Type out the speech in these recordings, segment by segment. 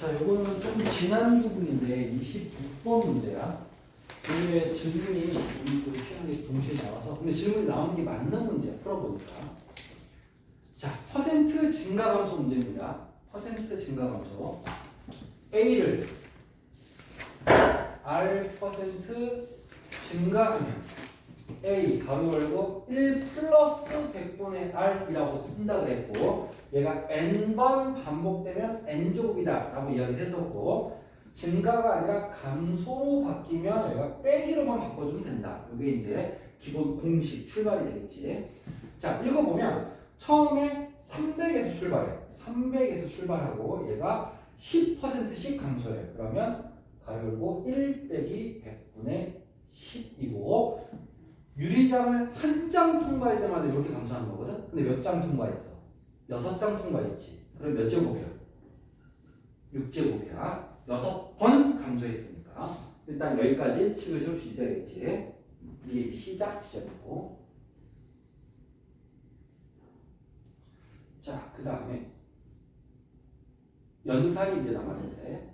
자, 요거는 좀 지난 부분인데 26번 문제야. 오늘의 질문이 또 시간에 동시에 나와서 근데 질문이 나오는 게 맞는 문제야. 풀어보니까. 자, 퍼센트 증가 감소 문제입니다. 퍼센트 증가 감소. A를 R% 증가하면 A 가로 열고 1 플러스 100분의 R이라고 쓴다 그랬고 얘가 N번 반복되면 N제곱이다 라고 이야기를 했었고 증가가 아니라 감소로 바뀌면 얘가 빼기로만 바꿔주면 된다. 이게 이제 기본 공식 출발이 되겠지. 자, 읽어보면 처음에 300에서 출발해. 300에서 출발하고 얘가 10%씩 감소해. 그러면 가로 열고 1 빼기 100분의 10이고 유리장을 한 장 통과할 때마다 이렇게 감소하는 거거든. 근데 몇 장 통과했어? 6장 통과했지. 그럼 몇 제곱이야? 6제곱이야. 6번 감소했으니까 일단 여기까지 식을 세울 수 있어야겠지. 이게 시작 지점이고. 자, 그 다음에 연산이 이제 남았는데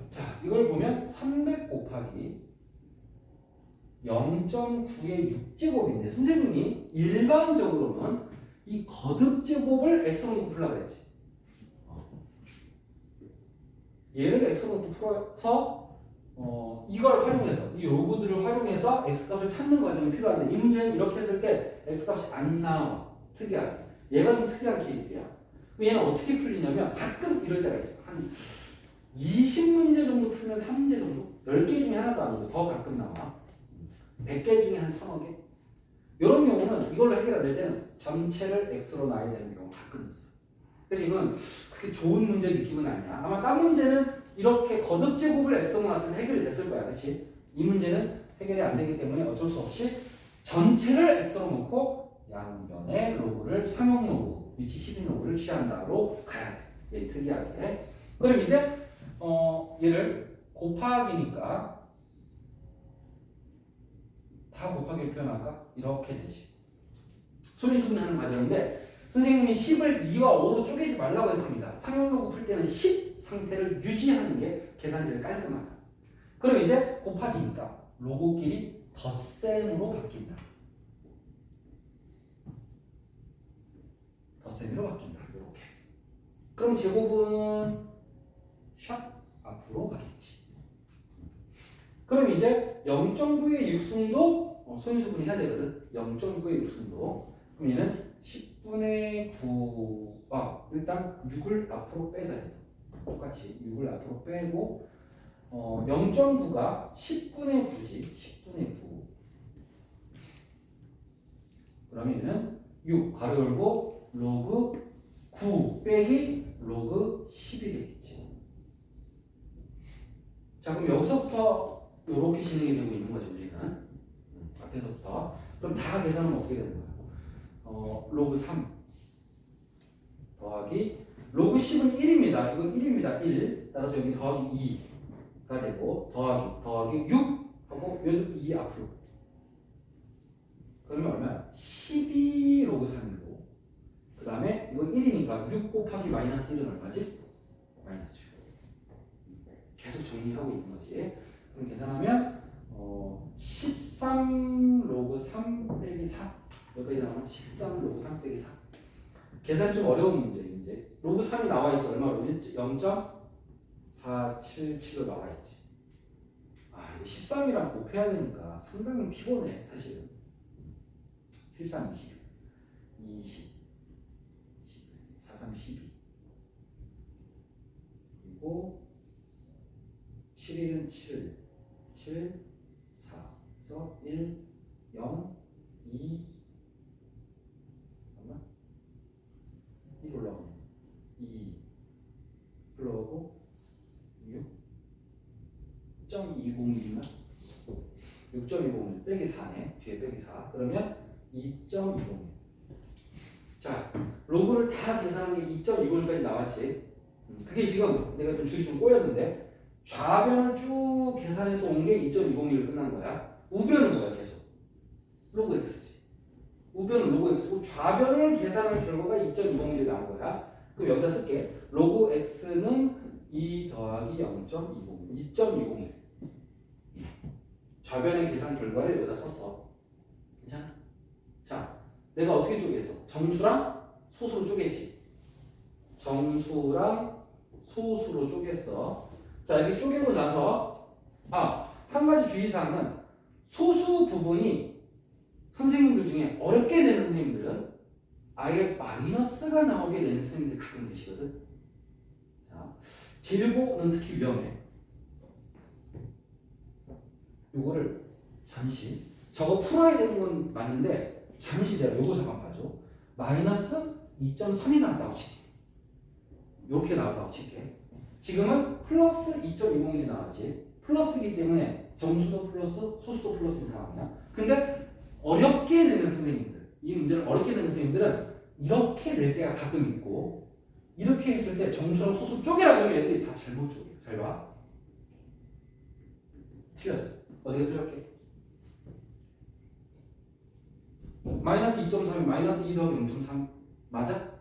자, 이걸 보면 300 곱하기 0.9의 6제곱인데 선생님이 일반적으로는 이 거듭제곱을 x로 놓고 풀라 그랬지. 얘를 x로 놓고 풀어서 이걸 활용해서 이 로그들을 활용해서 x값을 찾는 과정이 필요한데 이 문제는 이렇게 했을 때 x값이 안 나와. 특이하게. 얘가 좀 특이한 케이스야. 얘는 어떻게 풀리냐면 가끔 이럴 때가 있어. 한 20문제 정도 풀면 한 문제 정도? 10개 중에 하나도 아니고 더 가끔 나와. 100개 중에 한 3억 개? 이런 경우는 이걸로 해결해야 될 때는 전체를 x로 놔야 되는 경우가 가끔 있어. 그래서 이건 그렇게 좋은 문제 느낌은 아니야. 아마 딴 문제는 이렇게 거듭제곱을 x로 놨을 때 해결이 됐을 거야. 그치? 이 문제는 해결이 안 되기 때문에 어쩔 수 없이 전체를 x로 놓고 양변의 로그를 상용 로그, 위치 10인 로그를 취한다로 가야 돼. 얘 특이하게. 그럼 이제 얘를 곱하기니까 다 곱하기로 표현할까? 이렇게 되지. 소리수분하는 과정인데 선생님이 10을 2와 5로 쪼개지 말라고 했습니다. 상용로그 풀 때는 10 상태를 유지하는 게 계산지를 깔끔하다. 그럼 이제 곱하기니까 로그끼리 덧셈으로 바뀐다. 덧셈으로 바뀐다. 이렇게. 그럼 제곱은 샵 앞으로 가겠지. 그럼 이제 0.9의 육승도 소인수분이 해야 되거든. 0.9의 육승도. 그럼 얘는 10분의 9. 일단 6을 앞으로 빼자. 똑같이 6을 앞으로 빼고 0.9가 10분의 9지. 10분의 9. 그러면 얘는 6 가로 열고 로그 9 빼기 로그 10이 되겠지. 자, 그럼 여기서부터 이렇게 진행이 되고 있는 거죠, 우리는. 앞에서부터. 그럼 다 계산은 어떻게 되는 거야? 로그 3 더하기 로그 10은 1입니다. 이거 1입니다. 1. 따라서 여기 더하기 2가 되고 더하기 6 하고 여기도 2 앞으로. 그러면 얼마야? 12 로그 3이고 그 다음에 이거 1이니까 6 곱하기 마이너스 1은 얼마지? 마이너스 6. 계속 정리하고 있는 거지. 그럼 계산하면 13 로그 3 빼기 4 여기까지 나오면 13 로그 3 빼기 4. 계산 좀 어려운 문제. 이제 로그 3이 나와 있지. 얼마로? 0.477로 나와 있지. 이거 13이랑 곱해야 되니까 상당히 피곤해 사실은. 13, 20, 20, 4, 3, 12 그리고 7, 1은 7, 7, 4, 그래서 1, 0, 2, 잠깐만 1 올라오네. 2 올라오고 6.20인가? 6.20 빼기 4네. 뒤에 빼기 4. 그러면 2.20. 자, 로그를 다 계산한 게 2.20까지 나왔지. 그게 지금 내가 좀 줄이 좀 꼬였는데 좌변을 쭉 계산해서 온 게 2.201로 끝난 거야. 우변은 뭐야 계속? 로그 x지. 우변 우변은 로그 x고 좌변을 계산한 결과가 2.201이 나온 거야. 그럼 여기다 쓸게. 로그 x는 2 더하기 0.20, 2.201. 좌변의 계산 결과를 여기다 썼어. 괜찮아? 자, 내가 어떻게 쪼개서? 정수랑 소수로 쪼개지. 정수랑 소수로 쪼갰어. 자, 이렇게 쪼개고 나서 한 가지 주의사항은 소수 부분이 선생님들 중에 어렵게 되는 선생님들은 아예 마이너스가 나오게 되는 선생님들이 가끔 계시거든. 자, 제일고는 특히 위험해. 요거를 잠시 저거 풀어야 되는 건 맞는데 잠시 내가 요거 잠깐 봐줘. 마이너스 2.3이 나왔다고 칠게. 요렇게 나왔다고 칠게. 지금은 플러스 2.201이 나왔지. 플러스이기 때문에 정수도 플러스 소수도 플러스인 상황이야. 근데 어렵게 내는 선생님들, 이 문제를 어렵게 내는 선생님들은 이렇게 낼 때가 가끔 있고 이렇게 했을 때 정수랑 소수 쪼개라고 하면 애들이 다 잘못 쪼개. 잘 봐. 틀렸어. 어디가 틀렸게? 마이너스 2.3이 마이너스 2 더하기 0.3 맞아?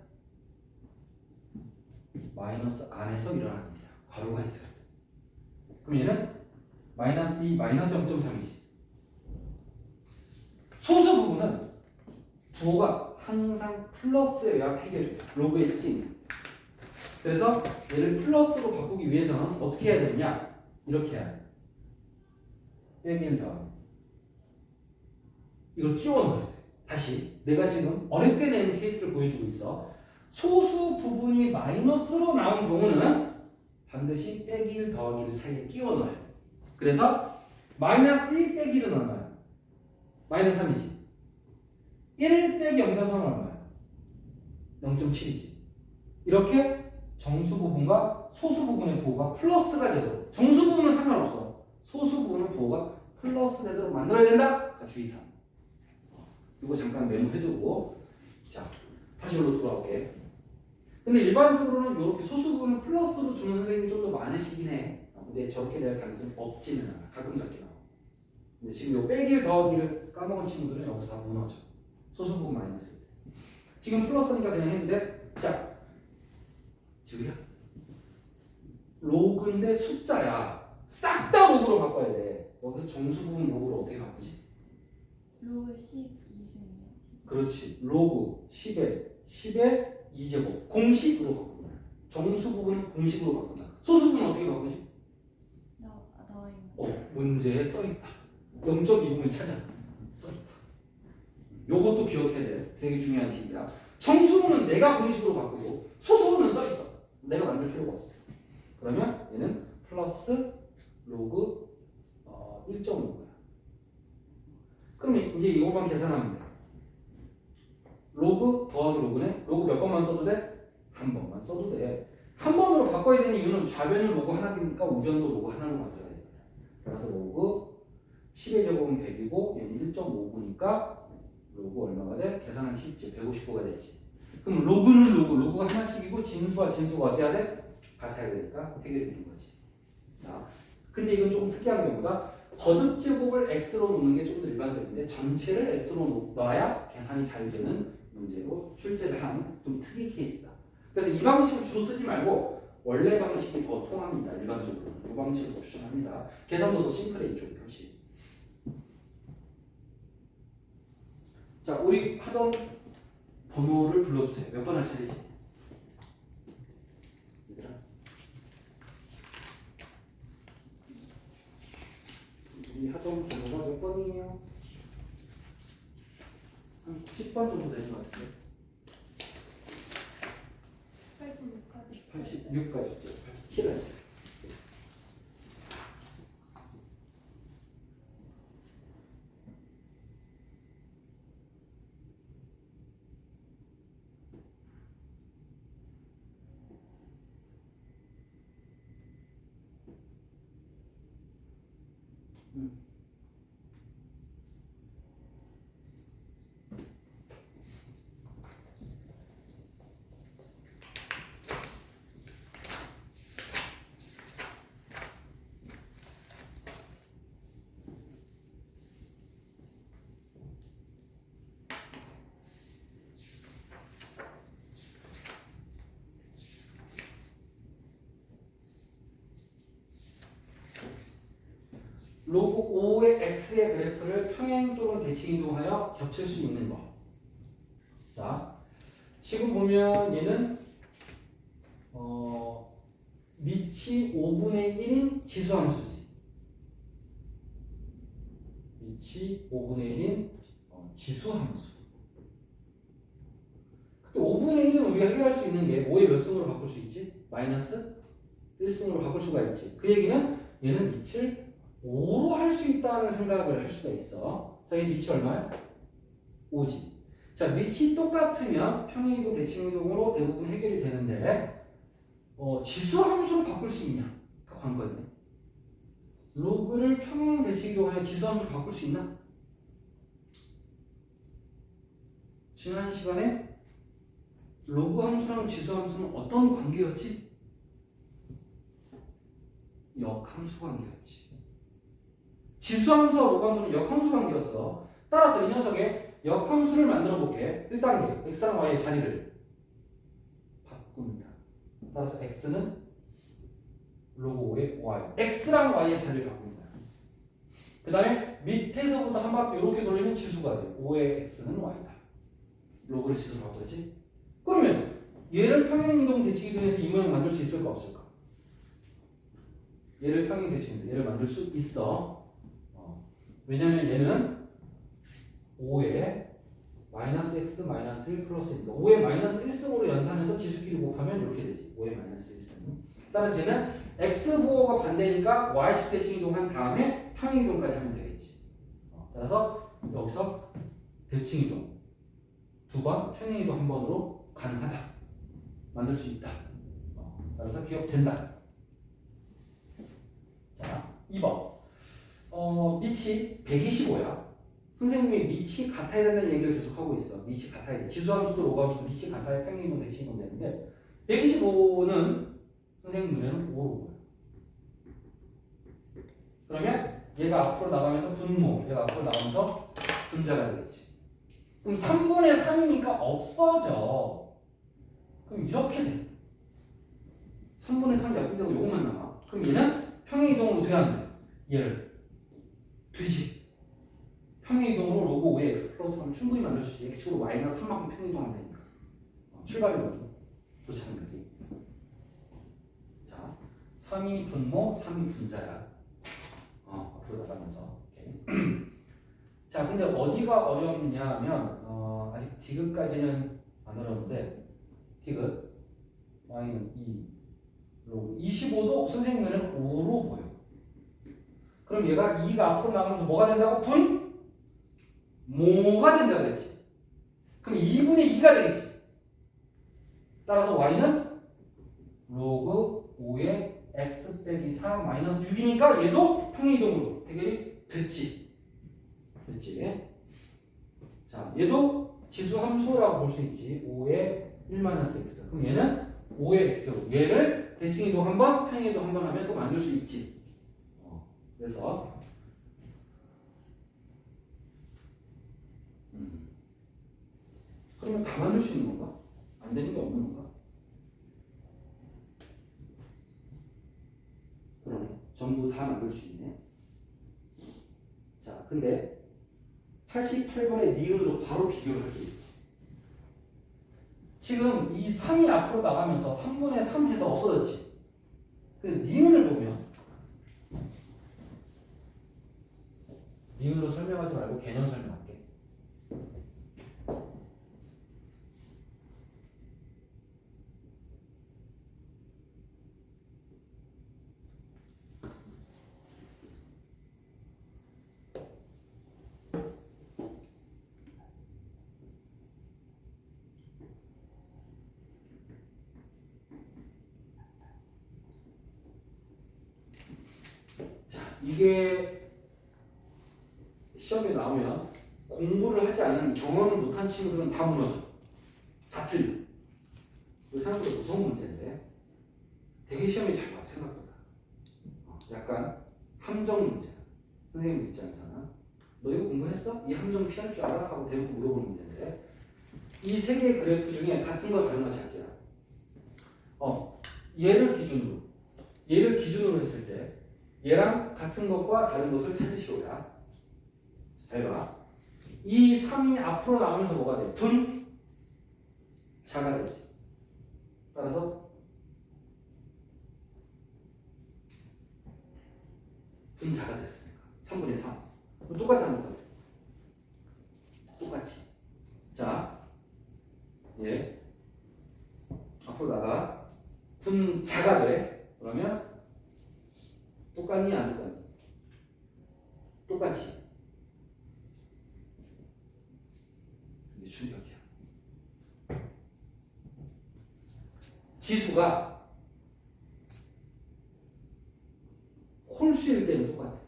마이너스 안에서 일어나는 일이야. 괄호가 있어요. 그럼 얘는 마이너스 2, 마이너스 0.3이지. 소수 부분은 부호가 항상 플러스여야 해결이 돼. 로그의 특징이야. 그래서 얘를 플러스로 바꾸기 위해서는 어떻게 해야 되냐? 이렇게 해야 돼. 빼기는 다음에 이걸 끼워 넣어야 돼. 다시 내가 지금 어렵게 내는 케이스를 보여주고 있어. 소수 부분이 마이너스로 나온 경우는 반드시 빼기 1 더하기 1 사이에 끼워 넣어야 돼. 그래서 마이너스 2 빼기 1은 얼마야? 마이너스 3이지. 1 빼기 0.3은 얼마야? 0.7이지. 이렇게 정수 부분과 소수 부분의 부호가 플러스가 되도록, 정수 부분은 상관없어. 소수 부분의 부호가 플러스 되도록 만들어야 된다. 자, 주의사항. 이거 잠깐 메모해두고, 자, 다시 여기로 돌아올게. 근데 일반적으로는 이렇게 소수 부분을 플러스로 주는 선생님이 좀 더 많으시긴 해. 근데 저렇게 될 가능성이 없지는 않아. 가끔 저렇게 나와. 근데 지금 요 빼기를 더하기를 까먹은 친구들은 여기서 다 무너져. 소수 부분 마이너스. 지금 플러스니까 그냥 해도 돼. 자, 지우야. 로그인데 숫자야. 싹 다 로그로 바꿔야 돼. 여기서 정수 부분 로그로 어떻게 바꾸지? 로그 12승이요. 그렇지. 로그 10에 2제곱 공식으로 바꾼다. 정수 부분은 공식으로 바꾼다. 소수 부분은 어떻게 바꾸지? 나와 있는. 문제에 써있다. 0.20을 찾아. 써있다. 요것도 기억해야 돼. 되게 중요한 팁이야. 정수부는 내가 공식으로 바꾸고 소수부는 써있어. 내가 만들 필요가 없어. 그러면 얘는 플러스 로그 1.5고야. 그럼 이제 이거만 계산하면 돼. 로그 더하기 로그네. 로그 몇 번만 써도 돼? 한 번만 써도 돼. 한 번으로 바꿔야 되는 이유는 좌변은 로그 하나니까 우변도 로그 하나로 만들어야 되거든. 그래서 로그 10의 제곱은 100이고 얘는 1.5구니까 로그 얼마가 돼? 계산하기 쉽지. 159가 되지. 그럼 로그는 로그가 하나씩이고 진수와 진수가 어때야 돼? 같아야 되니까 해결이 되는 거지. 자, 근데 이건 조금 특이한 경우가 거듭 제곱을 x로 놓는 게 좀 더 일반적인데 전체를 x로 놔야 계산이 잘 되는 문제로 출제를 한 좀 특이 케이스다. 그래서 이 방식을 주로 쓰지 말고 원래 방식이 더 통합니다. 일반적으로 이 방식을 더 추천합니다. 계산도 더 심플해 이쪽이 훨씬. 자, 우리 하던 번호를 불러주세요. 몇 번 할 차례지? 얘들아, 우리 하던 번호가 몇 번이에요? 한 90번 정도 되는 것 같은데. 86까지. 86까지 죠 87까지. 로그 5의 x의 그래프를 평행 또는 대칭 이동하여 겹칠 수 있는 거. 자, 지금 보면 얘는 밑이 5분의 1인 지수함수지. 밑이 5분의 1인 지수함수. 근데 5분의 1은 우리가 해결할 수 있는 게 5의 몇 승으로 바꿀 수 있지? 마이너스 1승으로 바꿀 수가 있지. 그 얘기는 얘는 밑을 5로 할 수 있다는 생각을 할 수가 있어. 자, 이 밑이 얼마야? 5지. 자, 밑이 똑같으면 평행이동, 대칭이동으로 대부분 해결이 되는데 지수 함수로 바꿀 수 있냐? 그 관건이네. 로그를 평행, 대칭이동하여 지수 함수로 바꿀 수 있나? 지난 시간에 로그 함수랑 지수 함수는 어떤 관계였지? 역함수 관계였지. 지수 함수와 로그 함수는 역함수 관계였어. 따라서 이 녀석의 역함수를 만들어 볼게. 1단계 x랑 y의 자리를 바꾼다. 따라서 x는 로그 5의 y, x랑 y의 자리를 바꾼다. 그 다음에 밑에서부터 한 바퀴 이렇게 돌리면 지수가 돼. 5의 x는 y다. 로그를 지수로 바꿨지? 그러면 얘를 평행이동 대칭이동해서 이 모양 만들 수 있을까 없을까? 얘를 평행 대칭이동, 얘를 만들 수 있어. 왜냐면 얘는 5의 마이너스 x 마이너스 1 플러스 1. 5의 마이너스 1승으로 연산해서 지수끼리 곱하면 이렇게 되지. 5의 마이너스 1승. 따라서 얘는 x 부호가 반대니까 y축 대칭 이동한 다음에 평행 이동까지 하면 되겠지. 따라서 여기서 대칭 이동 두 번, 평행 이동 한 번으로 가능하다. 만들 수 있다. 따라서 기억된다. 자, 2번. 밑이 125야. 선생님이 밑이 같아야 된다는 얘기를 계속 하고 있어. 밑이 같아야 돼. 지수함수도 로그함수도 밑이 같아야 평행이동, 대칭이동 되는데 125는 선생님 눈에는 5로 보여. 그러면 얘가 앞으로 나가면서 분모, 얘가 앞으로 나가면서 분자가 되겠지. 그럼 3분의 3이니까 없어져. 그럼 이렇게 돼. 3분의 3 약분되고 요것만 남아. 그럼 얘는 평행이동으로 돼야 안 돼? 얘를 되지. 평행이동으로 로그 5의 x 플러스 3 충분히 만들 수 있지. x축으로 마이너스 3만큼 평행이동하면 되니까. 출발이 여기, 도착은 여기. 자, 3이 분모, 3이 분자야. 앞으로 나가면서. 오케이. 자, 근데 어디가 어렵냐 하면 아직 디귿까지는 안 어려운데 디귿 y는 2 로그 25도 선생님 눈에는 5로 보여. 그럼 얘가 2가 앞으로 나가면서 뭐가 된다고? 분모가 된다고 그랬지. 그럼 2분의 2가 되겠지. 따라서 y는 로그 5의 x 빼기 4 마이너스 6이니까 얘도 평행이동으로 해결이 됐지. 자, 얘도 지수 함수라고 볼 수 있지. 5의 1-x. 그럼 얘는 5의 x로 얘를 대칭이동 한번, 평행이동 한번 하면 또 만들 수 있지. 그래서 그러면 다 만들 수 있는 건가? 안 되는 게 없는 건가? 그러네. 전부 다 만들 수 있네. 자, 근데 88번의 니은으로 바로 비교를 할 수 있어. 지금 이 3이 앞으로 나가면서 3분의 3 해서 없어졌지. 근데 니은을 보면 니은으로 설명하지 말고 개념 설명할게. 이게 시험에 나오면 공부를 하지 않은 경험을 못한 친구들은 다 무너져. 다 틀려. 이거 생각보다 무서운 문제인데 되게 시험이 잘 봐. 생각보다. 약간 함정 문제야. 선생님 입장에서는 너 이거 공부했어? 이 함정 피할 줄 알아? 하고 대놓고 물어보는 문제인데 이 세 개의 그래프 중에 같은 거 다른 거 찾기야. 얘를 기준으로 했을 때 얘랑 같은 것과 다른 것을 찾으시오야. 잘 봐. 이 3이 앞으로 나오면서 뭐가 돼? 분 자가 되지. 따라서 분 자가 됐으니까 3분의 3. 똑같다는 거 같아. 똑같이. 자, 예. 앞으로 나가. 분 자가 돼. 그러면 똑같니 안 똑같니? 똑같이. 이게 충격이야. 지수가 홀수일 때는 똑같아.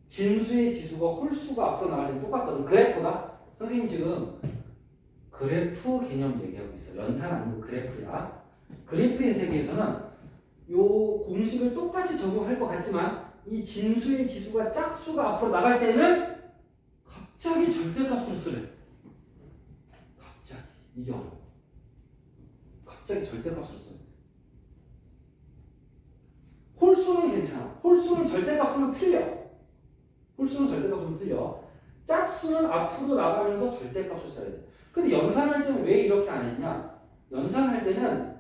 진수의 지수가 홀수가 앞으로 나갈 때는 똑같거든. 그래프가 선생님 지금 그래프 개념 얘기하고 있어. 연산 아니고 그래프야. 그래프의 세계에서는 요 공식을 똑같이 적용할 것 같지만 이 진수의 지수가 짝수가 앞으로 나갈 때는 갑자기 절대값을 쓰래. 갑자기 이게 어려워. 갑자기 절대값을 써. 홀수는 괜찮아. 홀수는 절대값은 틀려. 홀수는 절대값은 틀려. 짝수는 앞으로 나가면서 절대값을 써야 돼. 근데 연산할 때는 왜 이렇게 안 했냐? 연산할 때는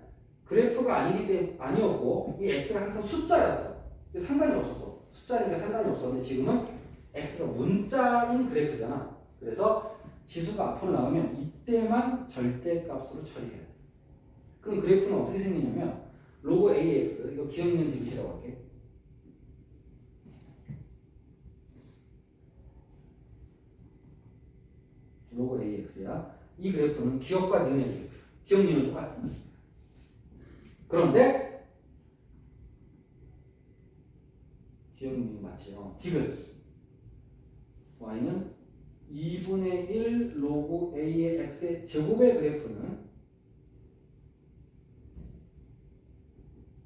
그래프가 아니었고 이 x가 항상 숫자였어. 상관이 없었어. 숫자니까 상관이 없었는데 지금은 x가 문자인 그래프잖아. 그래서 지수가 앞으로 나오면 이때만 절대값으로 처리해야 돼. 그럼 그래프는 어떻게 생기냐면 로그 ax 이거 기억력 디귿이라고 할게. 로그 ax야. 이 그래프는 기억과 니은의 그래프. 기억 니은 똑같은. 그런데 기억 니은 맞지요. 디귿. y는 2분의 1 로그 a의 x의 제곱의 그래프는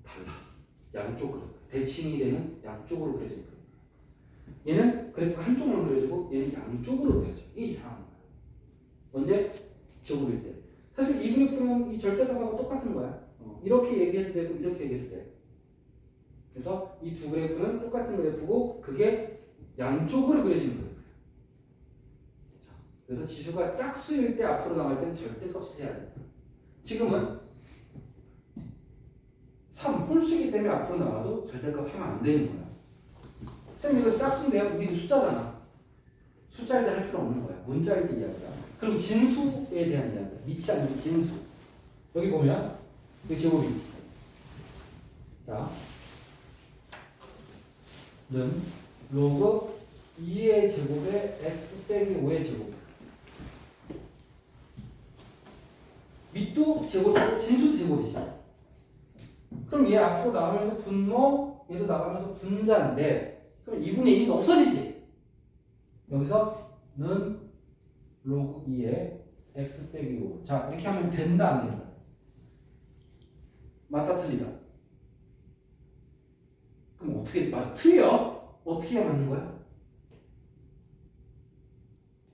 달라. 양쪽으로. 대칭이 되는 양쪽으로 그려진 그래프. 얘는 그래프가 한쪽으로 그려지고 얘는 양쪽으로 그려져. 이게 이상한 거야. 언제? 제곱일 때. 사실 이 그래프는 이 절대값하고 똑같은 거야. 이렇게 얘기해도 되고 이렇게 얘기해도 돼. 그래서 이 두 그래프는 똑같은 그래프고 그게 양쪽으로 그려지는 그래프야. 그래서 지수가 짝수일 때 앞으로 나갈 때는 절대값을 해야 돼. 지금은 3 홀수이기 때문에 앞으로 나와도 절대값 하면 안 되는 거야. 쌤 이거 짝수인데요? 우리는 숫자잖아. 숫자일 때 할 필요 없는 거야. 문자일 때 이야기야. 그리고 진수에 대한 이야기야. 미치 않는 진수. 여기 보면 그 제곱이 있지. 자, 는 로그 2의 제곱에 x 빼기 5의 제곱. 밑도 제곱이고 진수도 제곱이지. 그럼 얘 앞으로 나가면서 분모, 얘도 나가면서 분자인데 그럼 2분의 1이 없어지지. 여기서 는 로그 2의 x 빼기 5. 자, 이렇게 하면 된다 안 된다? 맞다 틀리다? 그럼 어떻게 맞아? 틀려? 어떻게 해야 맞는 거야?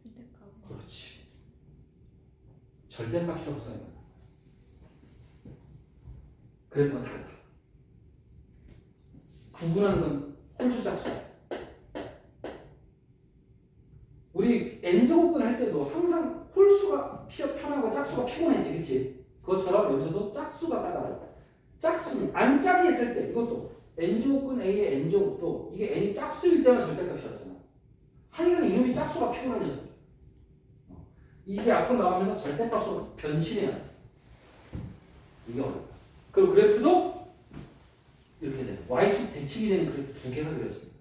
절대값. 그렇지. 절대값이라고 써야 돼. 그래프가 다르다. 구분하는 건 홀수 짝수. 우리 n제곱근 할 때도 항상 홀수가 편하고 짝수가 피곤했지, 그치? 그것처럼 여기서도 짝수가 까다로워. 짝수는 안 짜게 했을 때 이것도 n제곱근 a의 n제곱도 이게 n이 짝수일 때만 절대값이었잖아. 하여간 이놈이 짝수가 피곤한 녀석. 이게 앞으로 나가면서 절대값으로 변신해야 돼. 이게 어렵다. 그리고 그래프도 이렇게 돼. y축 대칭이 되는 그래프 두 개가 그려집니다.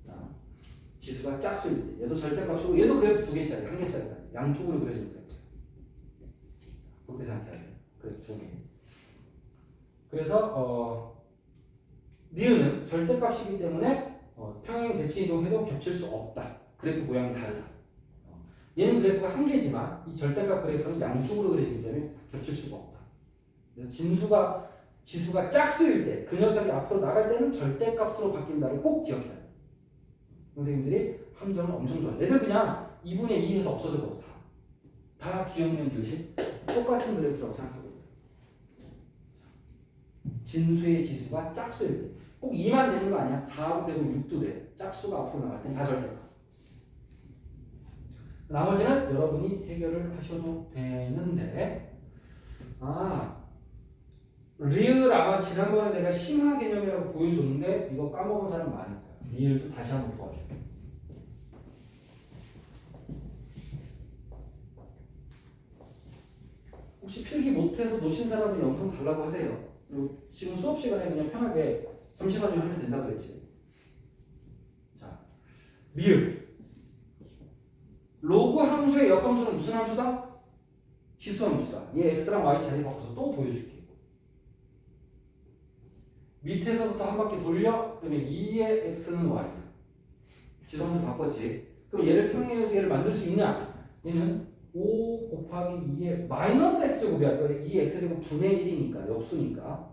자, 지수가 짝수일 때 얘도 절대값이고 얘도 그래프 두 개짜리, 한 개짜리다. 양쪽으로 그려지는 그래프. 그렇게 생각해야 돼. 그래프 두 개. 그래서 니은은 절대값이기 때문에 평행 대칭 이동해도 겹칠 수 없다. 그래프 모양이 다르다. 얘는 그래프가 한 개지만 이 절대값 그래프는 양쪽으로 그려지기 때문에 겹칠 수가 없다. 그래서 지수가 짝수일 때 그 녀석이 앞으로 나갈 때는 절대값으로 바뀐다를 꼭 기억해야 돼. 선생님들이 함정은 엄청 좋아해. 애들 그냥 2분의 2 해서 없어져 버려. 다 기억력 디귿이 똑같은 그래프라고 생각하고 있다. 진수의 지수가 짝수일 때 꼭 2만 되는 거 아니야. 4도 되고 6도 돼. 짝수가 앞으로 나갈 땐 다 절대값. 나머지는 여러분이 해결을 하셔도 되는데 리을 아마 지난번에 내가 심화 개념이라고 보여줬는데 이거 까먹은 사람 많을 거야. 리을도 다시 한번 도와줄게. 혹시 필기 못해서 놓친 사람은 영상 달라고 하세요. 그리고 지금 수업 시간에 그냥 편하게 잠시만요 하면 된다 그랬지. 자, 리을. 로그 함수의 역함수는 무슨 함수다? 지수 함수다. 얘 x랑 y 자리 바꿔서 또 보여줄게. 밑에서부터 한 바퀴 돌려. 그러면 2의 x는 y야. 지수 함수 바꿨지. 그럼 얘를 평행해서 얘를 만들 수 있냐? 얘는 5 곱하기 2의 마이너스 x제곱이야. 2x제곱 분의 1이니까 역수니까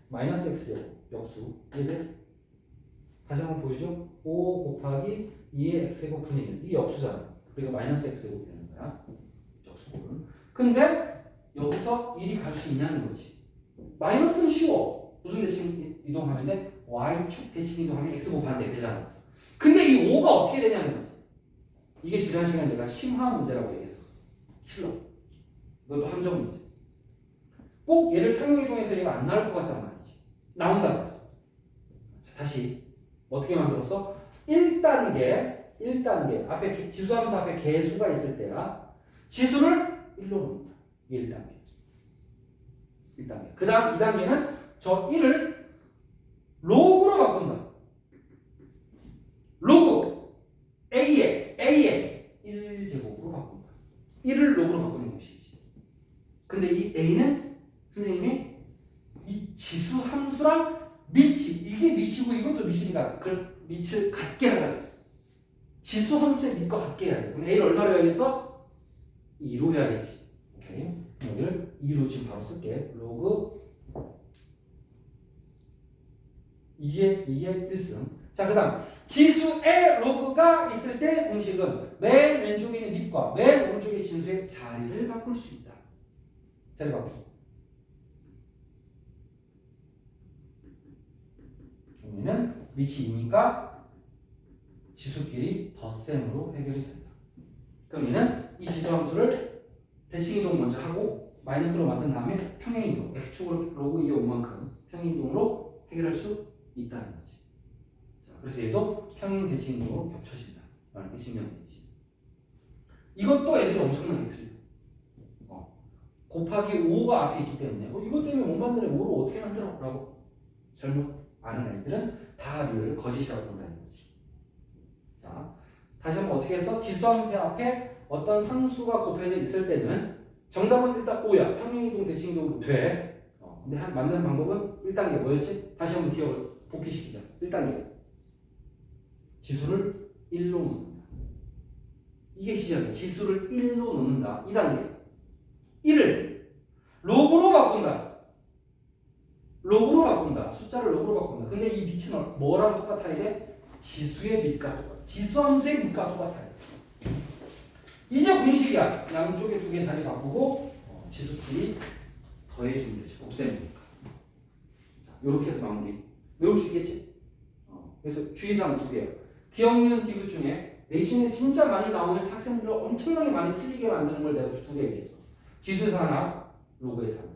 마이너스 x제곱 역수. 얘를 다시 한번 보여줘. 5 곱하기 2의 x제곱 분의 1. 이 역수잖아. 그러니까 마이너스 x제곱이 되는 거야. 역수곱은. 근데 여기서 1이 갈 수 있냐는 거지. 마이너스는 쉬워. 무슨 대칭 이동하면 돼? y축 대칭 이동하면 x 곱하는데 되잖아. 근데 이 5가 어떻게 되냐는 거지. 이게 지난 시간에 내가 심화 문제라고 얘기했었어. 킬러. 이것도 함정 문제. 꼭 얘를 평행이동해서 얘가 안 나올 것 같단 말이지. 나온다 그랬어. 자, 다시 어떻게 만들었어? 1단계 앞에 지수함수 앞에 개수가 있을 때야 지수를 1로 놓는다. 이게 1단계. 그 다음 2단계는 저 1을 로그로 바꾼다. 로그 A에 1제곱으로 바꾼다. 1을 로그로 바꾸는 공식이지. 근데 이 A는 선생님이 이 지수 함수랑 밑이 이게 밑이고 이것도 밑이니까 그 밑을 같게 하라 그랬어. 지수 함수의 밑과 같게 해야 돼. 그럼 A를 얼마로 해야겠어? 2로 해야겠지. 오케이. 여기를 2로 지금 바로 쓸게. 로그 2의 1승. 자, 그 다음 지수의 로그가 있을 때 공식은 맨 왼쪽에 있는 밑과 맨 오른쪽에 진수의 자리를 바꿀 수 있다. 자리 바꾸기. 그러면은 밑이 2니까 지수끼리 덧셈으로 해결이 된다. 그럼 얘는 이 지수함수를 대칭이동 먼저 하고 마이너스로 만든 다음에 평행이동 x축으로 로그 2의 5만큼 평행이동으로 해결할 수 있다는 거지. 자, 그래서 얘도 평행 대칭이동으로 겹쳐진다 라는 게 증명됐지. 이것도 애들이 엄청나게 틀려. 곱하기 5가 앞에 있기 때문에 이것 때문에 못 만드네. 5를 어떻게 만들어? 라고 잘못 아는 애들은 다 리을 거짓이라고 본다는 거지. 자, 다시 한번 어떻게 했어? 지수함수 앞에 어떤 상수가 곱해져 있을 때는 정답은 일단 5야. 평행이동 대칭이동으로 돼. 근데 만드는 방법은 1단계 뭐였지? 다시 한번 기억을 복귀시키자. 1단계 지수를 1로 놓는다. 이게 시작이야. 지수를 1로 놓는다. 2단계 1을 로그로 바꾼다. 로그로 바꾼다. 숫자를 로그로 바꾼다. 근데 이 밑은 뭐랑 똑같아야 돼? 지수의 밑과 똑같아. 지수함수의 밑과 똑같아요. 이제 공식이야. 양쪽에 두 개 자리 바꾸고 지수끼리 더해주면 되지. 곱셈이니까. 자, 이렇게 해서 마무리. 외울 수 있겠지? 그래서 주의사항 두 개예요. 기억니은 디귿 중에 내신에 진짜 많이 나오는 학생들을 엄청나게 많이 틀리게 만드는 걸 내가 두 개 얘기했어. 지수에서 하나, 로그에서 하나.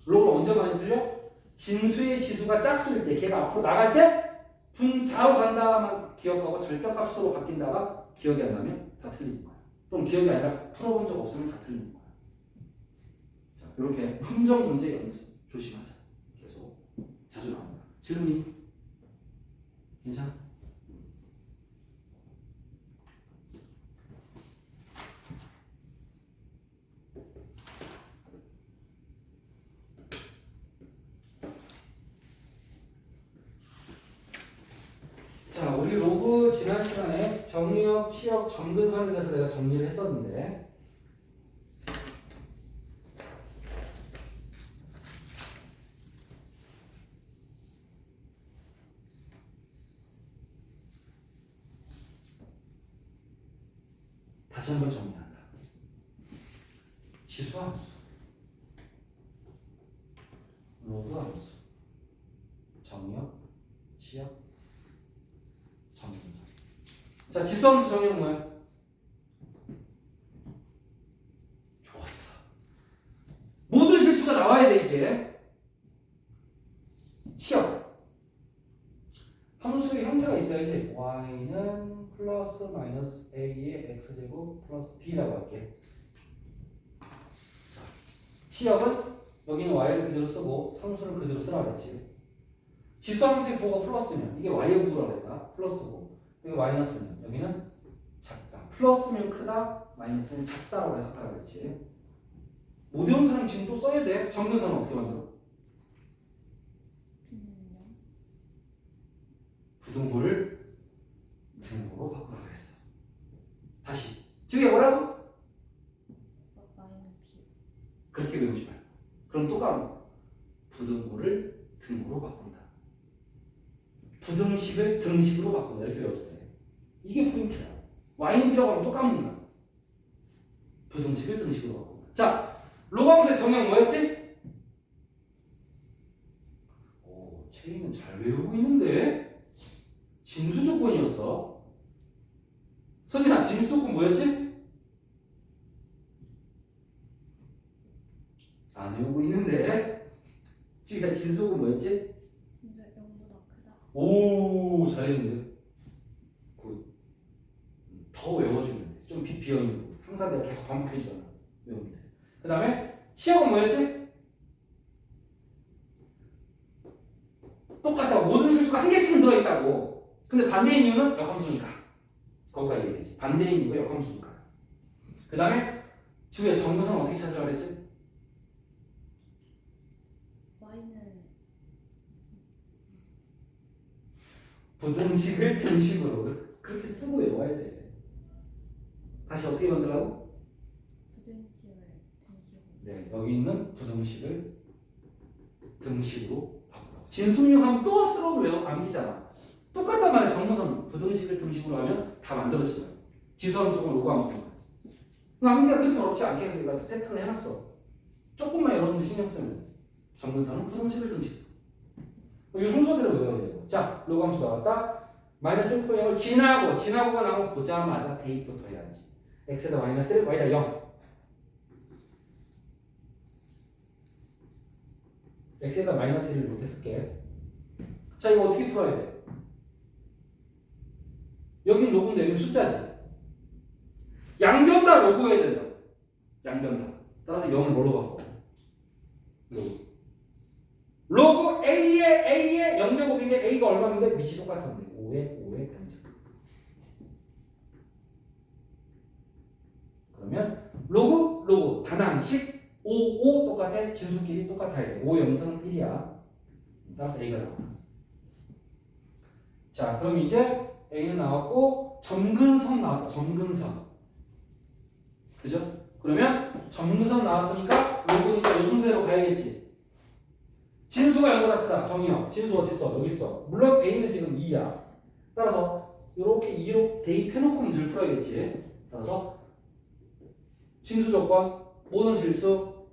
로그를 언제 많이 틀려? 진수의 지수가 짝수일 때, 걔가 앞으로 나갈 때 분자로 간다만 기억하고 절대값으로 바뀐다가 기억이 안 나면 다 틀리는 거야. 또는 기억이 아니라 풀어본 적 없으면 다 틀리는 거야. 자, 이렇게 함정 문제 연습 조심하자. 계속 자주 나옵니다. 질문이 괜찮아? 자, 우리 로그 지난 시간에 정의역, 치역, 점근선에 대해서 내가 정리를 했었는데 다시 한번 정리한다. 지수함수, 로그함수, 정의역, 치역 정근선. 자, 지수함수 정의는 뭐야? 좋았어. 모든 실수가 나와야 돼 이제. 치역. 함수의 형태가 있어야지. y는 플러스 마이너스 a의 x제곱 플러스 b라고 할게. 치역은 여기는 y를 그대로 쓰고 상수를 그대로 쓰라 그랬지. 지수함수의 부호가 플러스면 이게 y의 부호라고 그랬다. 플러스고 여기 마이너스면 여기는 작다. 플러스면 크다, 마이너스면 작다라고 해석하라 그랬지. 못 외운 사람 지금 또 써야 돼. 정근선은 어떻게 만들어? B는요? 부등호를 등호로 바꾸라 그랬어. 다시. 지금 뭐라고? Y는 B. 그렇게 외우지 말고. 그럼 또 까먹어. 부등호를 등호로 바꾼다. 부등식을 등식으로 바꾼다. 이렇게 외워도 돼. 이게 포인트야. y는 b라고 하면 또 까먹는다. 부등식을 등식으로 바꾼다. 자, 로그함수의 정형 뭐였지? 오, 체리는 잘 외우고 있는데? 징수 조건이었어. 선민아, 징수 조건 뭐였지? 안 외우고 있는데? 지금 징수 조건 뭐였지? 진짜 0보다 크다. 오, 잘했는데? 더 외워주면 돼. 좀 비어있는 거. 항상 내가 계속 반복해주잖아. 외우면 돼. 그 다음에 치역은 뭐였지? 똑같다고. 모든 실수가 한 개씩은 들어있다고. 근데 반대인 이유는 역함수니까. 거기까지 얘기하지. 반대인 이유가 역함수니까. 그 다음에 지우야 정근선 어떻게 찾으라고 그랬지? Y는 부등식을 등식으로 그렇게 쓰고 외워야 돼. 다시 어떻게 만들라고? 부등식을 등식으로. 네, 여기 있는 부등식을 등식으로 바꾸라고. 진수명 하면 또 새로운 외워 암기잖아. 똑같단 말이야. 정문선 부등식을 등식으로 하면 다 만들어지는 거야. 지수함수건 로그함수건. 암기가 그렇게 어렵지 않게 내가 세팅을 해놨어. 조금만 여러분들 신경 쓰면 정문선은 부등식을 등식. 이 순서대로 외워야 돼요. 자, 로그함수 나왔다. 마이너스 1,0을 지나고가 나오면 보자마자 대입부터 해야지. x에다 마이너스 1, y에다 0. x에다 마이너스 1을 이렇게 쓸게. 자, 이거 어떻게 풀어야 돼? 여긴 로그인데 여긴 숫자지. 양변 다 로그해야 된다. 양변 다. 따라서 0을 뭘로 바꿔? 로그 A의 0제곱인데 A가 얼마인데? 밑이 똑같은데 5의 0제곱. 그러면 로그 단항식 5 똑같아. 진수끼리 똑같아야 돼. 5 0승 1이야. 따라서 A가 나와. 자, 그럼 이제 A는 나왔고 점근선 나왔다. 점근선. 그죠? 그러면 점근선 나왔으니까 로그니까 요 순서대로 가야겠지. 진수가 0보다 크다. 정의요. 진수 어디 있어? 여기 있어. 물론 A는 지금 2야. 따라서 이렇게 2로 대입해놓고 문제를 풀어야겠지. 따라서 진수 조건, 모든 실수,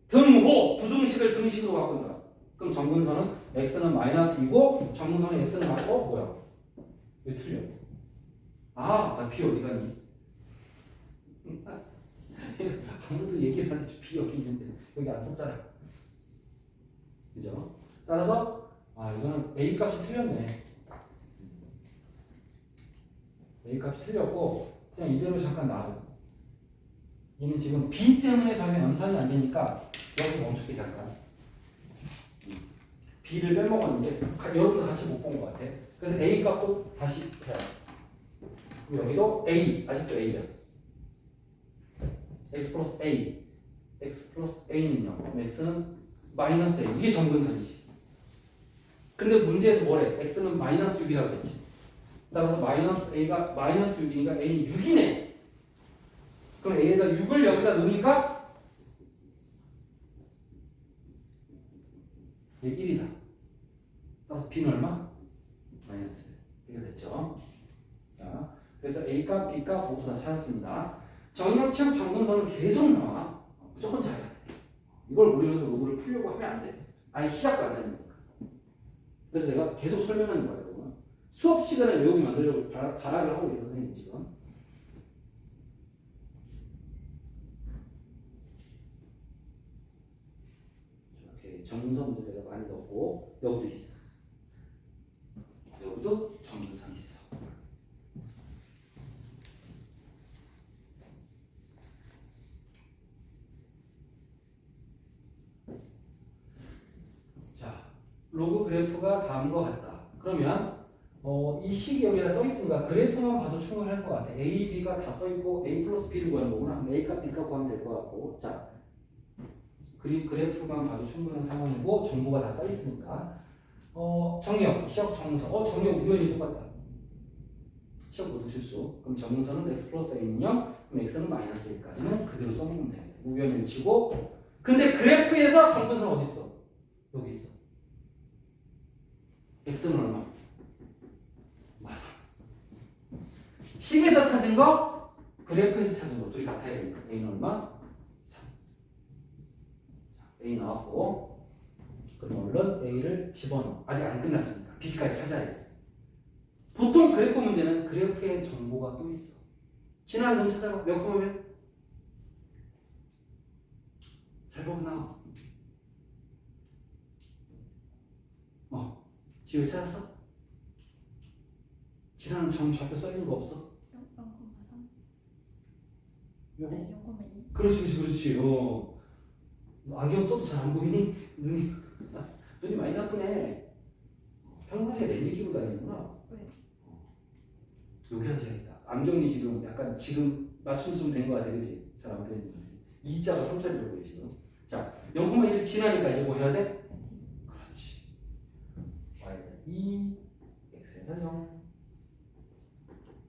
등호, 부등식을 등식으로 바꾼다. 그럼 정근선은 x는 마이너스 2고 정근선은 x는 맞고 뭐야? 왜 틀려? 아, 나 b 어디 갔니? 아무도 얘기를 안 했지. b 여기 있는데 여기 안 썼잖아. 그죠? 따라서 이거는 a 값이 틀렸네. a 값이 틀렸고 그냥 이대로 잠깐 놔둬. 얘는 지금 b 때문에 당연히 연산이 안 되니까 여기서 멈출게 잠깐. b를 빼먹었는데 여러분도 같이 못 본 것 같아. 그래서 a 값도 다시 해라. 여기도 a, 아직도 a야. x 플러스 a, x 플러스 a는요. x는 마이너스 a. 이게 정근선이지. 근데 문제에서 뭐래? x는 마이너스 6이라고 했지. 따라서 마이너스 a가 마이너스 6이니까 a는 6이네. 그럼 a에다 6을 여기다 넣으니까 얘 1이다. 따라서 b는 얼마? 마이너스. 이게 됐죠? 자, 그래서 a 값, b 값 모두 다 찾았습니다. 정형치형 정근선은 계속 나와. 무조건 잘해야 돼. 이걸 모르면서 로그를 풀려고 하면 안 돼. 아예 시작도 안 되는 거니까. 그래서 내가 계속 설명하는 거야. 그러면. 수업 시간에 외우게 만들려고 발악을 하고 있어 선생님 지금. 이렇게 정서 문제 내가 많이 넣고 여기도 있어. 여기도 정근선 있어. 자, 로그 그래프가 다음과 같다. 그러면 이 식이 여기다 써 있으니까 그래프만 봐도 충분할 것 같아. A, B가 다 써 있고 A 플러스 B를 구하는 거구나. 그럼 A 값, B 값 구하면 될 것 같고. 자, 그래프만 봐도 충분한 상황이고 정보가 다 써 있으니까. 정역, 시역, 정서. 정역 우연히 똑같다. 시역 모두 실수. 그럼 정서는 x 플러스 a는 0, 그럼 x는 마이너스 1까지는 그대로 써먹으면 되겠다. 우연히 치고. 근데 그래프에서 정근선 어디 있어? 여기 있어. x는 얼마? 마상. 식에서 찾은 거, 그래프에서 찾은 거 둘이 같아야 되니까 a는 얼마? 3. 자, a 나왔고. 그럼 얼른 a를 집어넣어. 아직 안 끝났으니까 b까지 찾아야 돼. 보통 그래프 문제는 그래프에 정보가 또 있어. 지난 점 찾아봐. 몇 콤마면? 잘 보고 나와. 지금 찾았어? 지난 점 좌표 써 있는 거 없어? 0,3 요거? 네, 0,2 그렇지. 너 안경 써도 잘 안 보이니? 눈이 많이 나쁘네. 평상시에 렌즈 끼고 다니는구나. 네. 여기 앉아있다. 안경이 지금 약간 지금 맞춤 좀 된 거 같아, 그지? 잘 안 보이는데. 2자가 3자리 들고 지금. 자, 0,1을 지나니까 이제 뭐 해야 돼? 그렇지. y는 2, x는 0.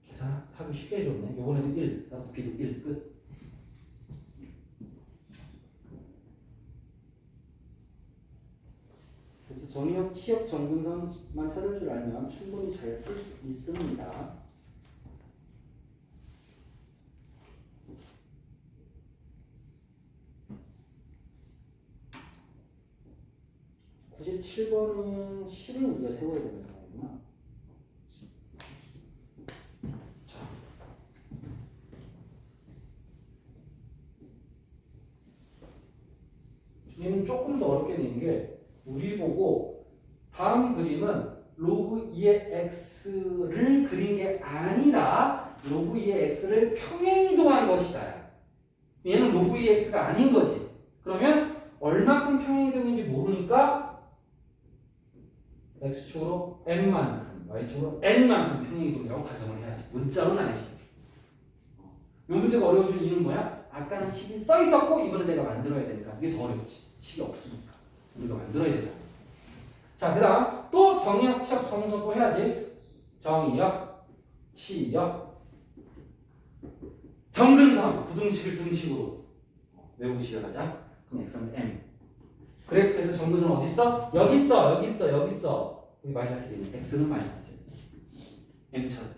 계산하기 쉽게 해줬네. 요번에도 1, 따라서 b도 1, 끝. 그래서 정역, 치역, 정근선만 찾을 줄 알면 충분히 잘 풀 수 있습니다. 97번은 식을 우리가 세워야 되는 상황이구나. 자, 얘는 조금 더 어렵게 낸 게 우리 보고 다음 그림은 로그 2의 x를 그린 게 아니라 로그 2의 x를 평행이동한 것이다. 얘는 로그 2의 x가 아닌 거지. 그러면 얼마큼 평행이동인지 모르니까 x축으로 n만큼, y축으로 n만큼 평행이동이라고 가정을 해야지. 문자로는 아니지. 이 문제가 어려워지는 이유는 뭐야? 아까는 식이 써 있었고 이번에 내가 만들어야 되니까 이게 더 어렵지. 식이 없으니까 우리가 만들어야 된다. 자, 그 다음 또 정역, 치역, 정서 또 해야지. 정역, 치역, 정근선, 부등식을 등식으로 외우시려 가자. 그럼 x는 m. 그래프에서 정근선 어디 있어? 여기 있어. 여기 마이너스 1. x는 마이너스 1. m 찾았다.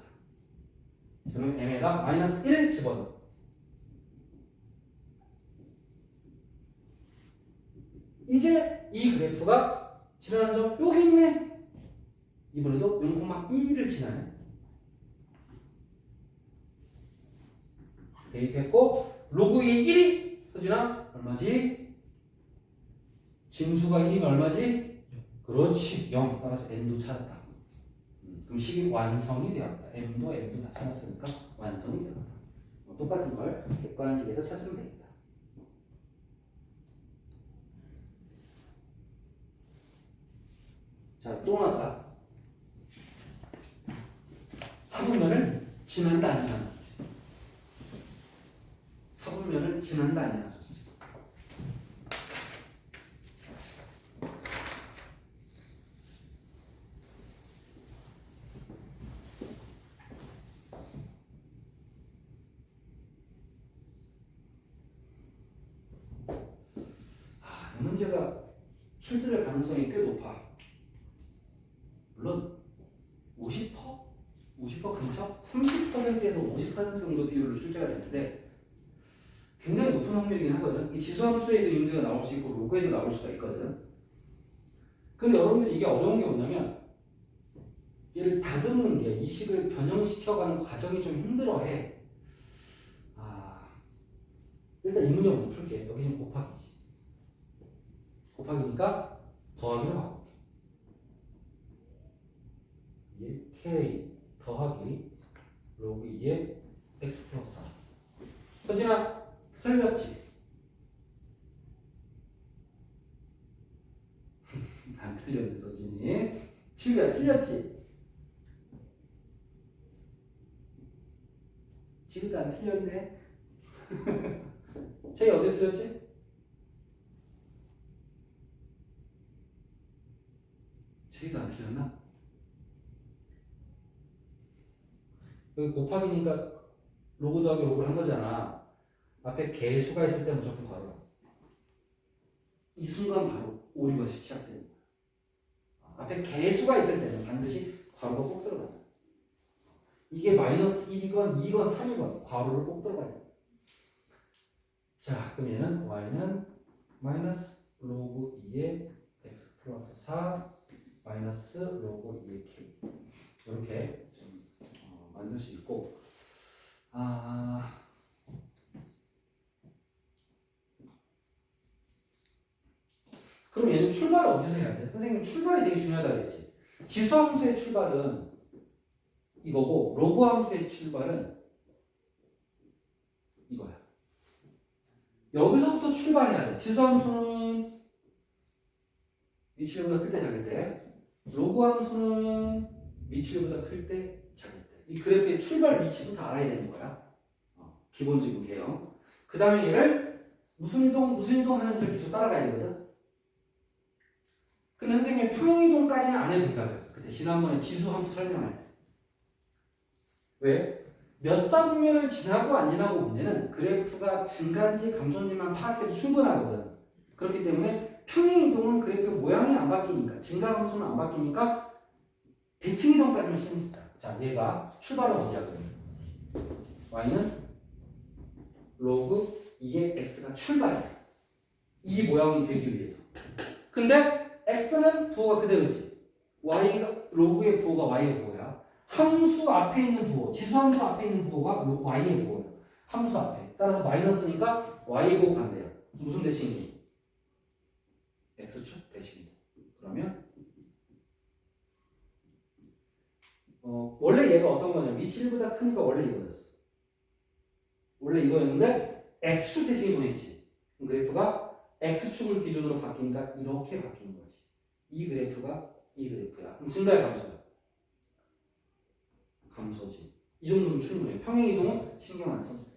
그러면 m에다 마이너스 1 집어넣어. 이제 이 그래프가 지나는 점 여기 있네. 이번에도 0,2를 지나네. 대입했고 로그의 1이 서진아 얼마지? 진수가 1이면 얼마지? 그렇지 0. 따라서 n도 찾았다. 그럼 식이 완성이 되었다. m도 n도 다 찾았으니까 완성이 되었다. 똑같은 걸 객관식에서 찾으면 되겠다. 자, 또 나왔다. 사분면을 지난다 안 지난다. 사분면을 지난다 안 지난다. 이 문제가 출제될 가능성이 꽤 높아. 물론 50%? 50% 근처? 30%에서 50% 정도 비율로 출제가 되는데 굉장히 높은 확률이긴 하거든. 이 지수함수에도 이 문제가 나올 수 있고 로그에도 나올 수가 있거든. 근데 여러분들 이게 어려운 게 뭐냐면 얘를 다듬는 게 이 식을 변형시켜가는 과정이 좀 힘들어해. 일단 이 문제 먼저 풀게. 여기 지금 곱하기지. 곱하기니까 더하기로 바꿀게. 이게 k 더하기 로그 2의 x 플러스 4. 서진아 틀렸지? 안 틀렸네 서진이. 지우야 틀렸지? 지우도 안 틀렸네. 쟤 어디 틀렸지? 쟤도 안 틀렸나? 여기 곱하기니까 로그 더하기 로그를 한 거잖아. 앞에 개수가 있을 때 무조건 바로 이 순간 바로 오류가 시작되는 거야. 앞에 개수가 있을 때는 반드시 괄호가 꼭 들어간다. 이게 마이너스 1이건 2건 3이건 괄호를 꼭 들어가야 돼. 자, 그럼 얘는 y는 마이너스 로그 2의 x 플러스 4 마이너스 로그 2의 k 이렇게 좀 만들 수 있고 그럼 얘는 출발을 어디서 해야 돼? 선생님 출발이 되게 중요하다 그랬지. 지수함수의 출발은 이거고 로그 함수의 출발은 이거야. 여기서부터 출발해야 돼. 지수함수는 미치보다 클 때 작을 때, 로그 함수는 미치보다 클 때 작을 때. 이 그래프의 출발 위치부터 알아야 되는 거야. 기본적인 개형. 그 다음에 얘를 무슨 이동 하는지를 계속 따라가야 되거든. 근데 선생님이 평행이동까지는 안 해도 된다고 했어. 그때 지난번에 지수함수 설명할 때. 왜? 몇 사분면을 지나고 안 지나고 문제는 그래프가 증가인지 감소인지만 파악해도 충분하거든. 그렇기 때문에 평행이동은 그래프 모양이 안 바뀌니까 증가 감소는 안 바뀌니까 대칭이동까지만 신경 쓰자. 자, 얘가 출발은 어디야 그러면? y는 로그 2의 x가 출발이야. 이 모양이 되기 위해서. 근데 x는 부호가 그대로지. y가 로그의 부호가 y의 부호야. 함수 앞에 있는 부호, 지수함수 앞에 있는 부호가 y의 부호야. 함수 앞에. 따라서 마이너스니까 y고 반대야. 무슨 대칭이니? x축 대칭이다. 그러면 원래 얘가 어떤 거냐면 위치 1보다 크니까 원래 이거였어. 원래 이거였는데 x축 대칭이 보냈지. 그래프가 x축을 기준으로 바뀌니까 이렇게 바뀌는 거지. 이 그래프가 이 그래프야. 그럼 증가야 감소야? 감소지. 이 정도면 충분해. 평행이동은 신경 안 써도 돼.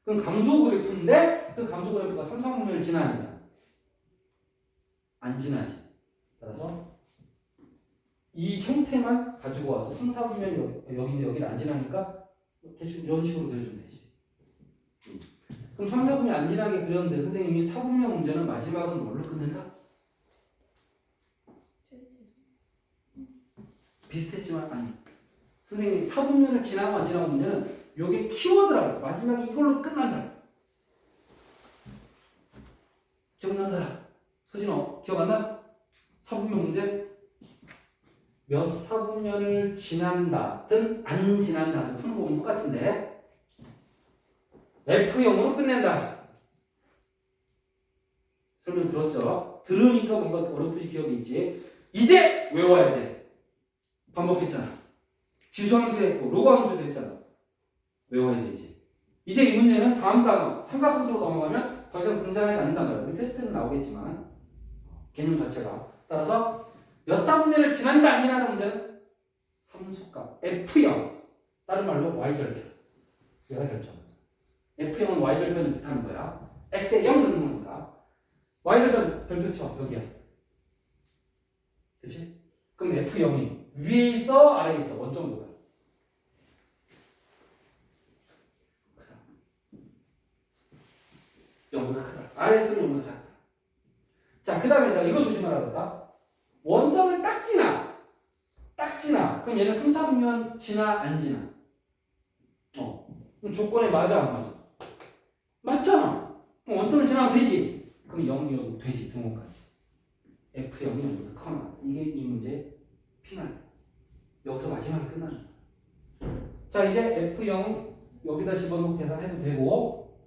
그럼 감소 그래프인데 그 감소 그래프가 3, 4분면을 지나 안 지나? 안 지나지. 따라서 이 형태만 가지고 와서 3, 4분면이 여기인데 여기를 안 지나니까 대충 이런 식으로 그려주면 되지. 그럼 3, 4분면 안 지나게 그렸는데 선생님이 4분면 문제는 마지막은 뭘로 끝낸다? 비슷했지만 아니. 선생님이 4분면을 지나고 안 지나고 문제는 요게 키워드라고 해서 마지막에 이걸로 끝난다. 기억나는 사람? 서진호 기억 안 나? 4분면 문제? 몇 4분면을 지난다든 안 지난다든 푸는 법은 똑같은데 F0으로 끝낸다. 설명 들었죠? 들으니까 뭔가 어렴풋이 기억이 있지. 이제 외워야 돼. 반복했잖아. 지수함수 했고 로그함수도 했잖아. 외워야 되지. 이제 이 문제는 다음 단어 삼각함수로 넘어가면 더 이상 등장하지 않는단 말이야. 우리 테스트에서 나오겠지만 개념 자체가. 따라서 몇 4분면을 지난다 안 지난다 문제는 함수값 F0 다른 말로 Y절편 얘가 결정. F0은 Y절편을 뜻하는 거야. X에 0 넣는 거니까 Y절편 별표 쳐 여기야. 그치? 그럼 F0이 위에 있어 아래에 있어 원점보다 크다. 0보다 크다. 아래에 있으면 0보다 작다. 자, 그 다음에 내가 이거 조심하라 그랬다. 원점을 딱 지나. 딱 지나. 그럼 얘는 3, 4분면 지나 안 지나? 그럼 조건에 맞아 안 맞아? 맞잖아. 그럼 원점을 지나면 되지. 그럼 0, 0 되지 등호까지. F0이 0보다 커나. 이게 이 문제 P만. 여기서 마지막에 끝나는 거야. 자, 이제 F0 여기다 집어넣고 계산해도 되고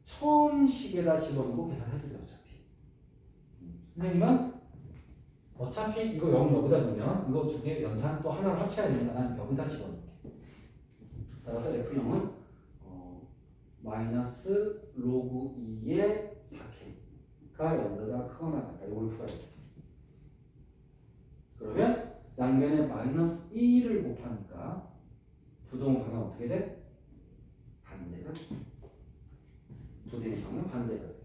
처음 식에다 집어넣고 계산해도 돼 어차피. 선생님은 어차피 이거 0 여기다 넣으면 이거 두 개 연산 또 하나를 합쳐야 되니까 난 여기다 집어넣을게. 따라서 F0은 마이너스 로그 2의 4K가 0보다 크거나 같다. 이걸 풀어야 돼. 그러면 양변에 마이너스 1을 곱하니까 부동 방향 어떻게 돼? 반대가 돼. 부동의 방향 반대가 돼.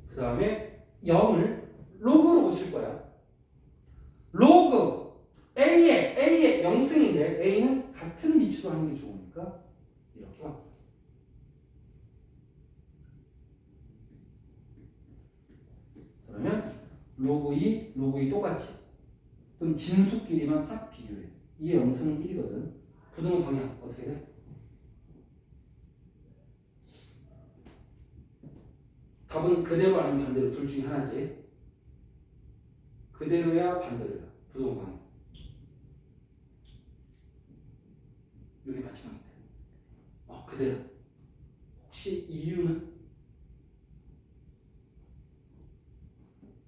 그 다음에 0을 로그로 고칠 거야. 로그 A의 0승인데 A는 같은 미치도 하는 게 좋으니까 이렇게 바꿔. 그러면 로그 2 똑같이. 그럼 진수끼리만 싹 비교해. 2의 0승은 1이거든. 부등호 방향 어떻게 돼? 답은 그대로 아니면 반대로 둘 중에 하나지. 그대로야 반대로야. 부등호 방향. 여기 같이 가면 돼. 그대로. 혹시 이유는?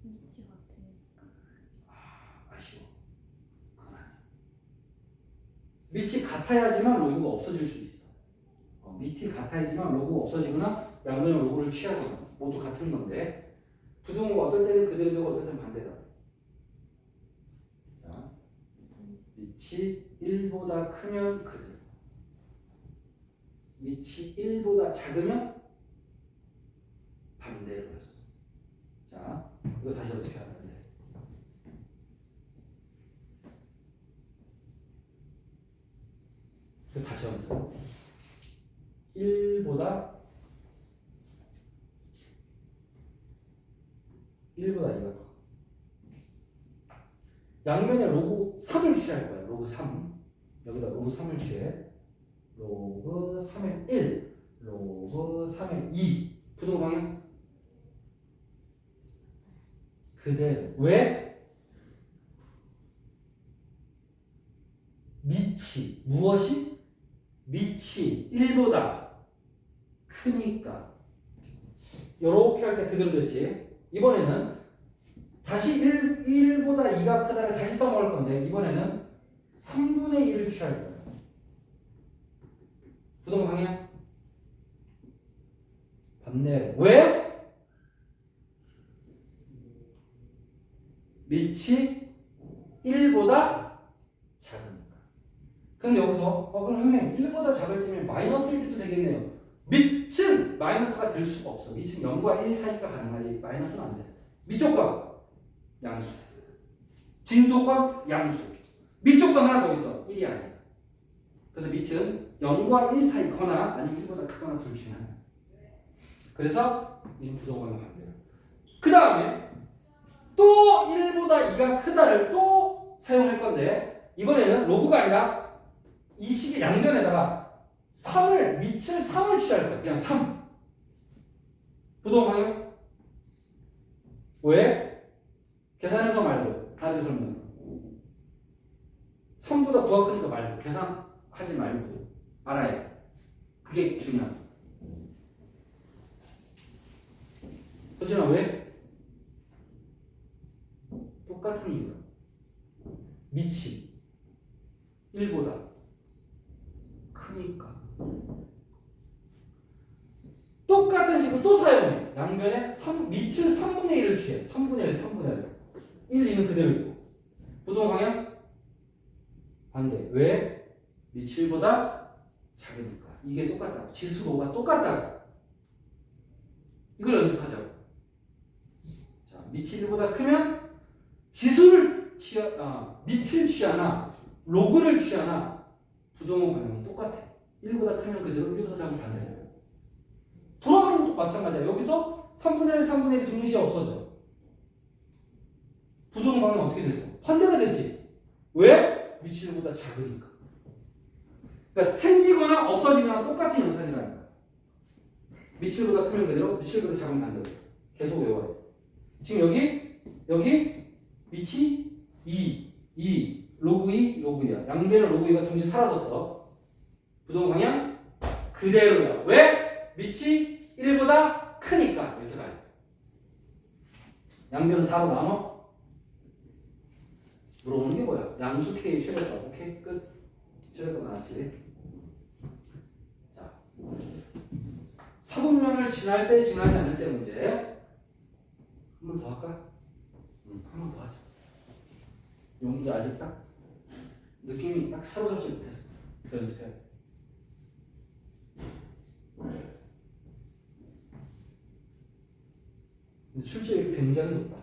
위치 같으니까. 아쉬워. 그건 아니야. 밑이 같아야지만 로그가 없어질 수 있어. 밑이 같아야지만 로그가 없어지거나 양면의 로그를 취하거나 모두 같은 건데 부등호가 어떨 때는 그대로 되고 어떨 때는 반대가 돼. 자, 밑이 1보다 크면 그대로. 밑이 1보다 작으면 반대로 그랬어. 자, 이거 다시 어떻게 하는데? 다시 하면서 1보다 2가 커. 양면에 로그 3을 취할 거야. 로그 3. 여기다 로그 3을 취해. 로그 3의 1, 로그 3의 2. 부등호 방향? 그대로. 왜? 밑이, 무엇이? 밑이 1보다 크니까. 요렇게 할 때 그대로 됐지. 이번에는 다시 1보다 2가 크다를 다시 써먹을 건데 이번에는 3분의 1을 취할 거야. 부동 방향 반대로. 왜? 밑이 1보다 작으니까. 근데 여기서 그럼 선생님 1보다 작을 때면 마이너스 1도 되겠네요. 밑은 마이너스가 될 수가 없어. 밑은 0과 1 사이가 가능하지 마이너스는 안 돼. 밑조건 양수, 진수건 양수. 밑조건 하나 더 있어. 1이 아니야. 그래서 밑은 0과 1 사이거나 아니면 1보다 크거나 둘 중에 하나. 그래서 이는 부동방향 반대로. 그 다음에 또 1보다 2가 크다를 또 사용할 건데 이번에는 로그가 아니라 이 식의 양변에다가 3을 밑을 3을 취할 거야. 그냥 3. 부동방향. 왜? 계산해서 말고 다른 설명. 3보다 9가 크니까 말고 계산하지 말고 알아야 돼. 그게 중요하다. 그렇지만 왜? 똑같은 이유야. 밑이 1보다 크니까. 똑같은 식으로 또 사용해. 양변에 밑을 3분의 1을 취해. 3분의 1, 3분의 1. 1, 2는 그대로 있고. 부동 방향? 반대. 왜? 밑이 1보다 작으니까. 이게 똑같다. 지수로가 똑같다. 이걸 연습하자고. 자, 밑이 1보다 크면 지수를 밑을 취하나 로그를 취하나 부동호 방향이 똑같아. 1보다 크면 그대로 1보다 작으면 반대로. 돌아가는 것도 마찬가지야. 여기서 3분의 1, 3분의 1이 동시에 없어져. 부동호 방향은 어떻게 됐어? 반대가 되지. 왜? 밑이 1보다 작으니까. 그러니까 생기거나 없어지거나 똑같은 현상이라는 거야. 밑이 1보다 크면 그대로, 밑이 1보다 작으면 반대로. 계속 외워야 돼. 지금 여기 밑이 2 로그 2 로그 2야. 양변의 로그 2가 동시에 사라졌어. 부동 방향 그대로야. 왜? 밑이 1보다 크니까 이렇게 가요. 양변은 4로 나눠? 물어보는 게 뭐야? 양수 K 최대값. 오케이 끝. 최대값 나왔지. 자, 사분면을 지날 때 지나지 않을 때 문제. 한 번 더 할까? 한 번 더 하자. 이 문제 아직 딱 느낌이 딱 사로잡지 못했어. 더 연습해야 돼. 근데 출제율이 굉장히 높다.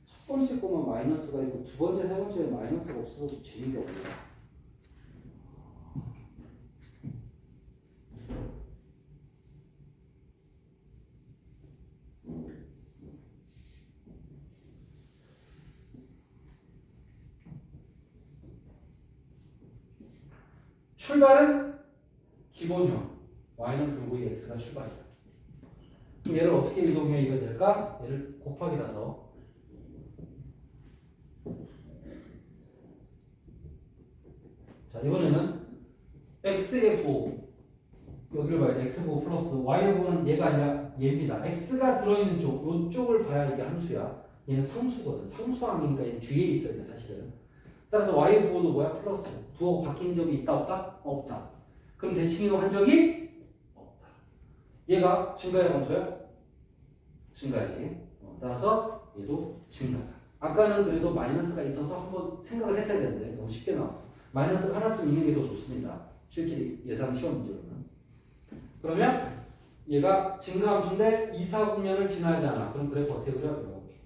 첫 번째 거만 마이너스가 있고 두 번째, 세 번째는 마이너스가 없어서 재미가 없네. 출발은 기본형 y는 불고의 x가 출발이다. 그럼 얘를 어떻게 이동해 이거 될까? 얘를 곱하기라서 자 이번에는 xf5 여기를 봐야 돼. xf5 플러스 yf는 얘가 아니라 얘입니다. x가 들어있는 쪽 이쪽을 봐야 이게 함수야. 얘는 상수거든. 상수항이니까 얘는 뒤에 있어야 돼 사실은. 따라서 yf5도 뭐야? 플러스 부호가 바뀐 적이 있다 없다? 없다. 그럼 대칭이도 한 적이 없다. 얘가 증가의 원소야? 증가지. 따라서 얘도 증가다. 아까는 그래도 마이너스가 있어서 한번 생각을 했어야 되는데 너무 쉽게 나왔어. 마이너스 하나쯤 있는 게 더 좋습니다. 실제 예상 시험 문제로는. 그러면 얘가 증가함수인데 2, 4분면을 지나지 않아. 그럼 그래프 어떻게 그려? 이렇게.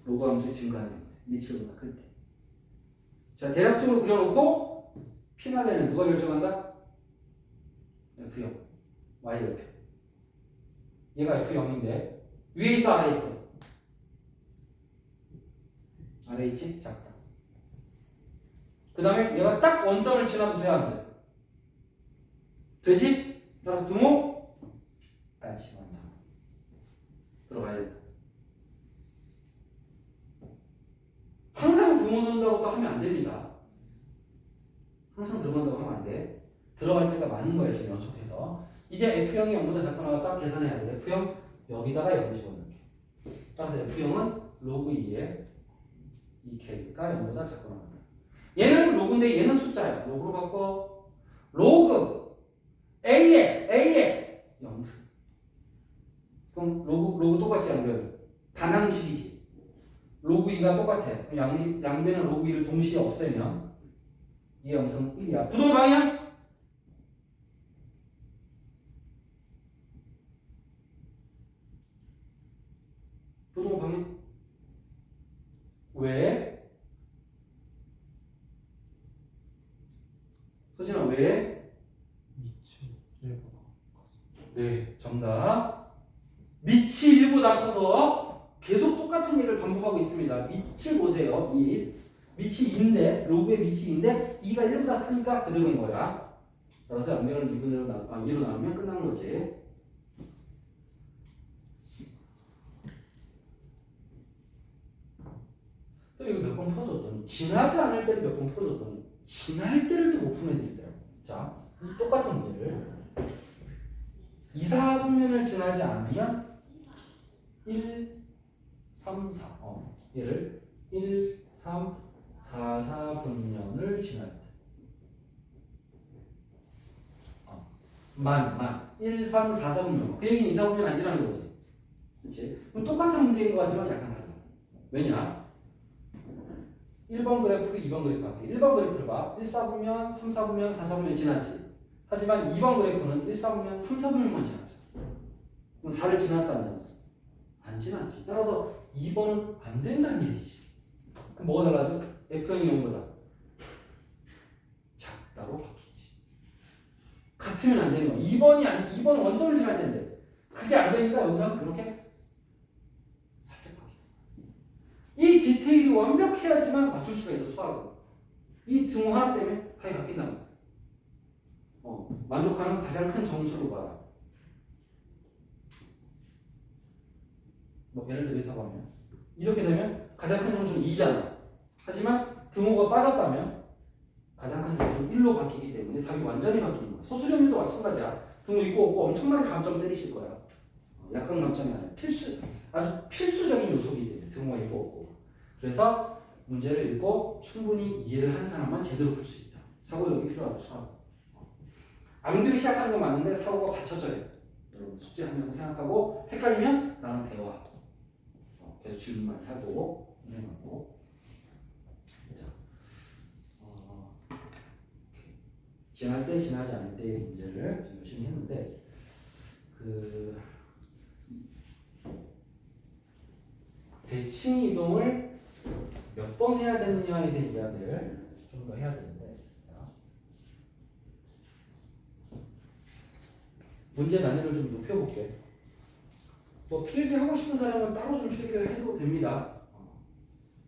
로그 함수의 증가하는 미치보다 클 때. 자 대략적으로 그려놓고 피날레는 누가 결정한다? F0. Y절표. 얘가 F0인데 위에 있어 아래에 있어? 아래에 있지? 작다. 그 다음에 얘가 딱 원점을 지나도 돼야 안 돼? 되지? 따라서 등호까지 완성. 들어가야 된다. 항상 등호 넣는다고 또 하면 안 됩니다. 항상 들어간다고 하면 안 돼. 들어갈 때가 많은 거야 지금 연속해서. 이제 F0이 0보다 작고 나갔다 계산해야 돼. F0 여기다가 0 집어넣게. 따라서 F0은 로그 2에 2K가 0보다 작고 나간다. 얘는 로그인데 얘는 숫자야. 로그로 바꿔. 로그 A에 0승. 그럼 로그 똑같지 양변. 반항식이지. 로그 2가 똑같아. 그럼 양변은 로그 2를 동시에 없애면 2의 0승 1이야. 부동의 방향? 부동의 방향? 왜? 서진아 왜? 밑이 1보다 컸어. 네 정답. 밑이 1보다 커서 계속 똑같은 얘기를 반복하고 있습니다. 밑을 보세요. 밑이 2인데 로그의 밑이 2인데 2가 1보다 크니까 그대로인 거야. 따라서 양변을 2분으로 2로 나누면 끝난 거지. 또 이거 몇 번 풀어줬더니 지나지 않을 때를 몇 번 풀어줬더니 지날 때를 또 못 풀어내드리더라고. 자, 이 똑같은 문제를 2, 4분면을 지나지 않으면 1, 3, 4 얘를 1, 3, 4, 4분면을 지날 때 만 1, 3, 4, 4분면 그 얘기는 2, 4분면 안 지나는 거지. 그렇지? 그럼 똑같은 문제인 것 같지만 약간 달라. 왜냐? 1번 그래프, 2번 그래프 할게. 1번 그래프를 봐. 1, 4분면, 3, 4분면, 4, 4분면 지났지. 하지만 2번 그래프는 1, 4분면, 3, 4분면만 지났죠. 그럼 4를 지났어 안 지났어? 안 많지는 않지. 따라서 2번은 안 된다는 얘기지. 그럼 뭐가 달라져? F형이 0보다 작다고 바뀌지. 같으면 안 되는 거야. 2번은 원점을 정할 텐데 그게 안 되니까 여기서는 그렇게 살짝 바뀌어. 이 디테일이 완벽해야지만 맞출 수가 있어, 수학은. 이 등호 하나 때문에 답이 바뀐다는 거야. 만족하는 가장 큰 점수로 봐라. 뭐 예를 들어 이렇게 하면 이렇게 되면 가장 큰 점수는 2잖아. 하지만 등호가 빠졌다면 가장 큰 점수는 1로 바뀌기 때문에 답이 완전히 바뀌는 거야. 소수점유도 마찬가지야. 등호 있고 없고 엄청나게 감점 때리실 거야. 약간 감점이 아니라 아주 필수적인 요소이기 때문에 등호가 있고 없고. 그래서 문제를 읽고 충분히 이해를 한 사람만 제대로 풀 수 있다. 사고력이 필요하다. 수학. 암들이 시작하는 건 맞는데 사고가 받쳐져야 돼. 여러분 숙제하면서 생각하고 헷갈리면 나는 대화. 계속 질문 많이 하고 진행하고. 자, 지날 때 지나지 않을 때의 문제를 좀 열심히 했는데 대칭 이동을 몇 번 해야 되느냐에 대한 이야기를 좀 더 해야 되는데, 자, 문제 난이도를 좀 높여볼게. 뭐 필기 하고 싶은 사람은 따로 좀 필기를 해도 됩니다.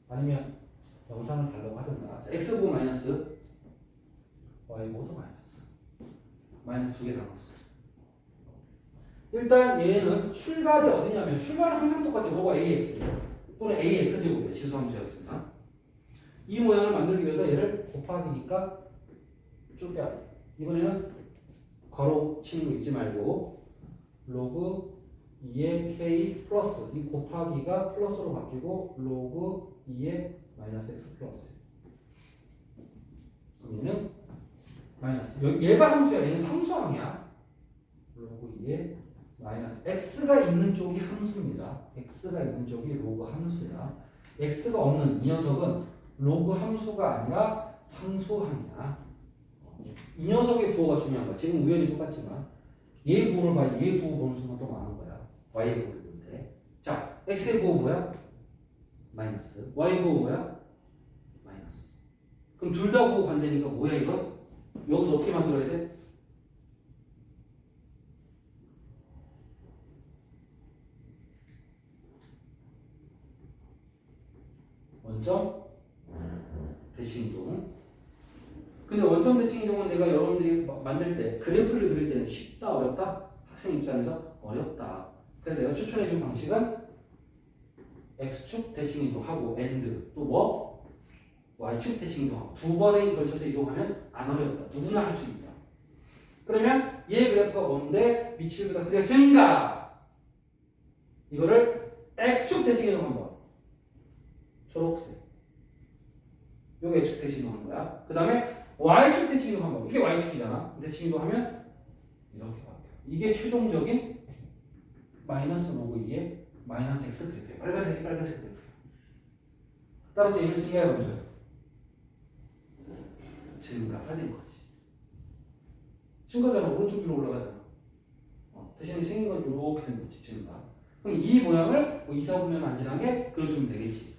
아니면 영상을 달라고 하든가. 자, x 보고 마이너스, y 보고도 마이너스 두 개 남았어. 일단 얘는 출발이 어디냐면 출발은 항상 똑같아. 로가 ax 또는 ax 제곱이야. 지수함수였습니다. 이 모양을 만들기 위해서 얘를 곱하기니까 쪼개야 돼. 이번에는 괄호 치는 거 잊지 말고 로그 2의 k 플러스 이 곱하기가 플러스로 바뀌고 로그 2의 마이너스 x 플러스. 그럼 얘는 마이너스. 얘가 함수야. 얘는 상수항이야. 로그 2의 마이너스. x가 있는 쪽이 함수입니다. x가 있는 쪽이 로그 함수야. x가 없는 이 녀석은 로그 함수가 아니라 상수항이야. 이 녀석의 부호가 중요한 거야. 지금 우연히 똑같지만 얘의 부호를 봐야지. 얘의 부호 보는 순간 또 많은 거야. y의 부호를 볼 때. 자, x의 부호 뭐야? 마이너스. y의 부호 뭐야? 마이너스. 그럼 둘 다 부호 반대니까 뭐야 이건? 여기서 어떻게 만들어야 돼? 원점 대칭 이동. 근데 원점 대칭 이동은 내가 여러분들이 만들 때 그래프를 그릴 때는 쉽다 어렵다? 학생 입장에서 어렵다. 그래서 내가 추천해 준 방식은 x축 대칭 이동하고 and 또 뭐? y축 대칭 이동하고 두 번에 걸쳐서 이동하면 안 어렵다. 누구나 할 수 있다. 그러면 얘 그래프가 뭔데 미치보다 크기가 증가. 이거를 x축 대칭 이동 한번. 초록색. 요게 x축 대칭 이동하는 거야. 그 다음에 y축 대칭 이동 한번. 이게 y축이잖아. 대칭 이동하면 이렇게 바뀌어. 이게 최종적인 마이너스 로그 2의 마이너스 x 그래프예요. 빨간색이 빨간색 그래프. 따라서 얘는 증가해 보죠. 증가가 된 거지. 증가잖아. 오른쪽 위로 올라가잖아. 대신에 생긴 건 이렇게 된 거지. 증가. 그럼 이 모양을 뭐 2, 4분면 안 지나게 그려주면 되겠지.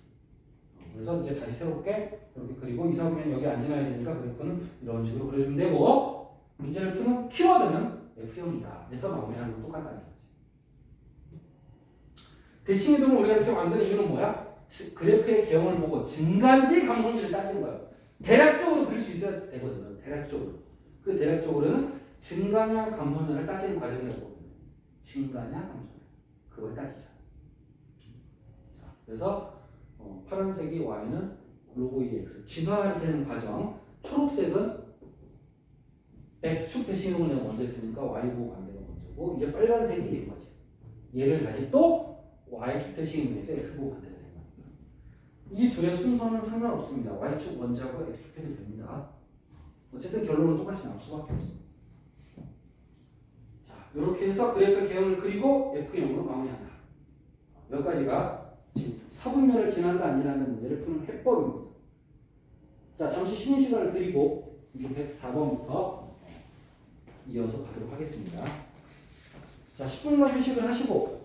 그래서 이제 다시 새롭게 이렇게 그리고 2, 4분면 여기 안 지나야 되니까 그래프는 이런 식으로 그려주면 되고 문제를 푸는 키워드는 F형이다. 그래서 마무리하는 건 똑같다는 거지. 대칭 이동을 우리가 이렇게 만드는 이유는 뭐야? 그래프의 개형을 보고 증가인지 감소인지를 따지는 거야. 대략적으로 그릴 수 있어야 되거든. 대략적으로. 그 대략적으로는 증가냐 감소냐를 따지는 과정이라고 보거든. 증가냐 감소냐. 그걸 따지자. 자, 그래서 파란색이 y는 로그 2x 진화되는 과정. 초록색은 x축 대칭 이동을 내가 먼저 했으니까 y보고 관계가 먼저고 이제 빨간색이 얘인 거지. 얘를 다시 또 y축 대칭 이동해서 x보고 관계가 되는 거야. 이 둘의 순서는 상관없습니다. y축 먼저하고 x축 해도 됩니다. 어쨌든 결론은 똑같이 나올 수밖에 없습니다. 자, 이렇게 해서 그래프의 개형을 그리고 F형으로 마무리한다. 여기까지가 지금 사분면을 지난다 안 지난다 문제를 푸는 해법입니다. 자, 잠시 쉬는 시간을 드리고 이제 104번부터 이어서 가도록 하겠습니다. 자, 10분간 휴식을 하시고